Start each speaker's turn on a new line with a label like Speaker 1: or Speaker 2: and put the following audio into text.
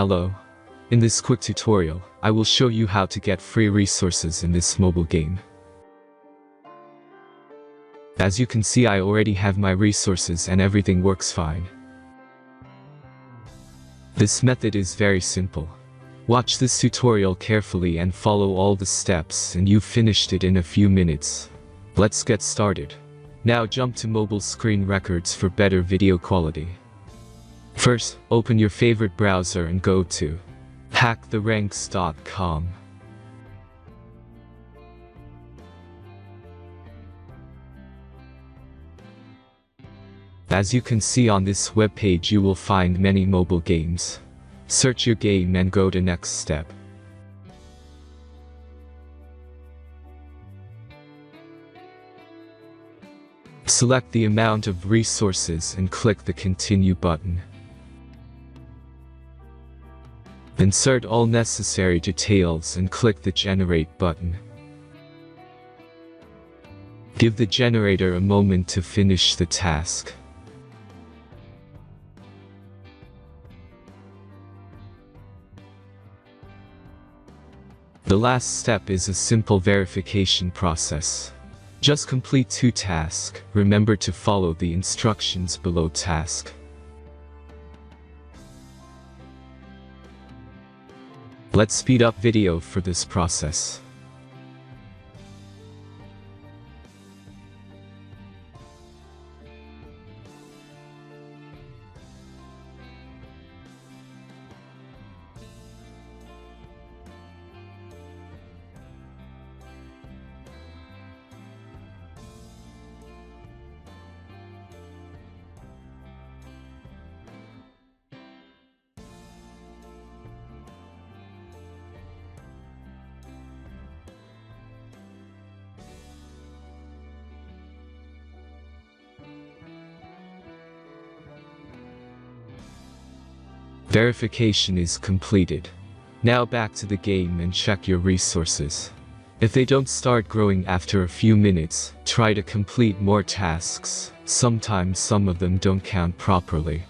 Speaker 1: Hello. In this quick tutorial, I will show you how to get free resources in this mobile game. As you can see, I already have my resources and everything works fine. This method is very simple. Watch this tutorial carefully and follow all the steps and you've finished it in a few minutes. Let's get started. Now jump to mobile screen records for better video quality. First, open your favorite browser and go to hack..com. As you can see on this web page, you will find many mobile games. Search your game and go to next step. Select the amount of resources and click the Continue button. Insert all necessary details and click the Generate button. Give the generator a moment to finish the task. The last step is a simple verification process. Just complete 2 tasks. Remember to follow the instructions below task. Let's speed up video for this process. Verification is completed. Now back to the game and check your resources. If they don't start growing after a few minutes, try to complete more tasks. Sometimes some of them don't count properly.